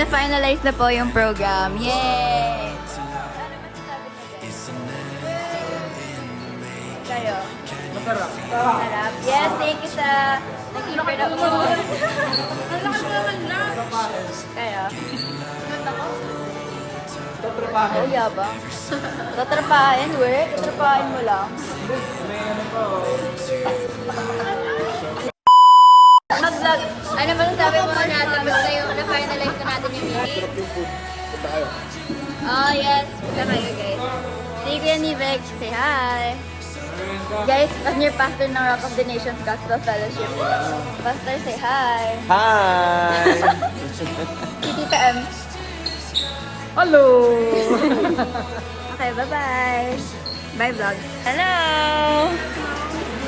Finalize na po yung program. Yay! Kayo? Masarap. Sarap. Yes, thank you sa nag-keeper na food. Ang laki naman na. Kayo? Tatrapahin. Oh, yabang. Tatrapahin, we? Tatrapahin mo lang. May ano pa, Mag-vlog. Ano ba sabi mo na tapos na yung na-finalize na natin yung meeting? Punta kayo. Oh, yes. Punta kayo, guys. Si Kuya Nivek, say hi. Guys, senior pastor ng Rock of the Nations Gospel Fellowship. Pastor, say hi. Hi! Si Tita M. Hello! Okay, bye-bye. Bye, vlog. Hello!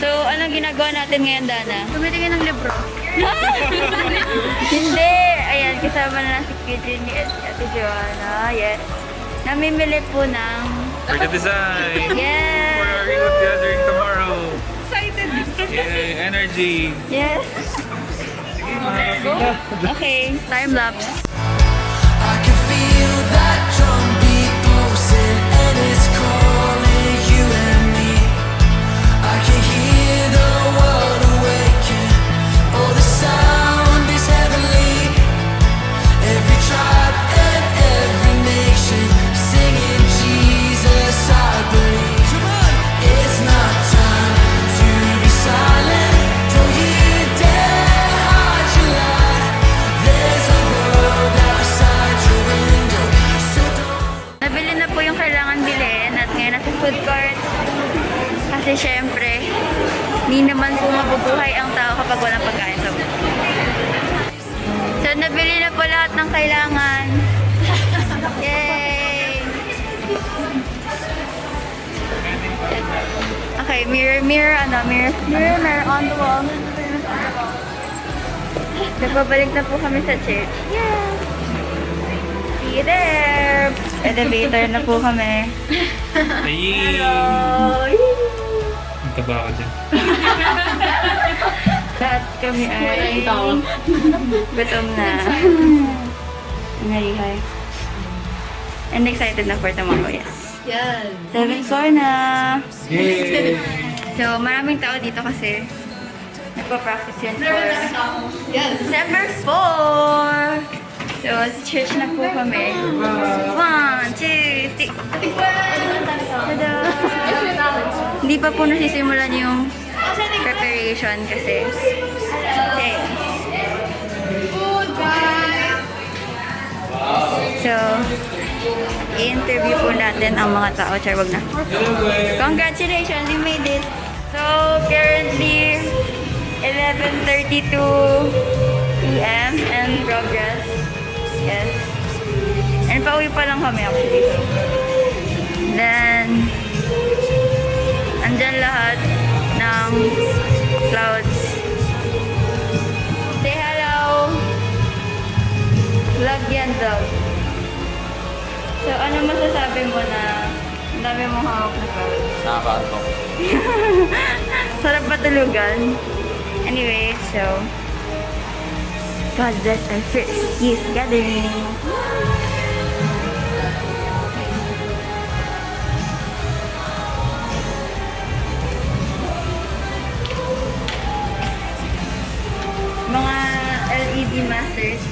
So, anong ginagawa natin ngayon, Dana? Tumitingin ng libro. Hindi! Ayan, kasama na si Eugenie at Ate Joanna. Yes. Namimili po ng... For the design. Yes! For our youth gathering tomorrow. Excited. Yay, energy. Yes! Okay, time lapse. I can feel that drum beat pulsing and it's calling you and me. I can hear the world awaken. Oh, the sound is heavenly. Every tribe and every nation singing Jesus, I believe. It's not time to be silent. Don't you dare hide your light. There's a world outside your window, so don't. Nabili na po yung kailangan bilhin at ngayon nasa food court. Kasi syempre, hindi naman po mabubuhay ang tao kapag walang pagkain sa buhay. So, nabili na po lahat ng kailangan. Yay! Okay, mirror on the wall. Nagpabalik na po kami sa church. Yeah! See you there! Elevator na po kami. Ayy. Hello! Ang taba ka dyan. Lahat kami ay gutom na. Narihay. And excited na for tomorrow, yes. Yan. 7th floor na. Yay! So, maraming tao dito kasi nagpa-practice yun for Yes. December 4. So, sa church na po kami. 1, 2, 3. Tada! Hindi pa po nasisimulan yung preparation kasi. Okay. So, i-interview po natin ang mga tao. Char, wag na. Congratulations, you made it! So, currently, 11:32 p.m. and progress. Yes. And pauwi pa lang kami actually. Then, andyan lahat ng clouds. Say hello! Vlog yan, vlog. So, ano masasabi mo na ang dami mong hawak na clouds? Nakakaantok. Sarap patulugan. Anyway, so, God bless our first youth gathering. Mga LED masters.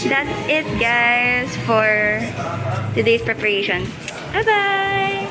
That's it, guys, for today's preparation. Bye-bye!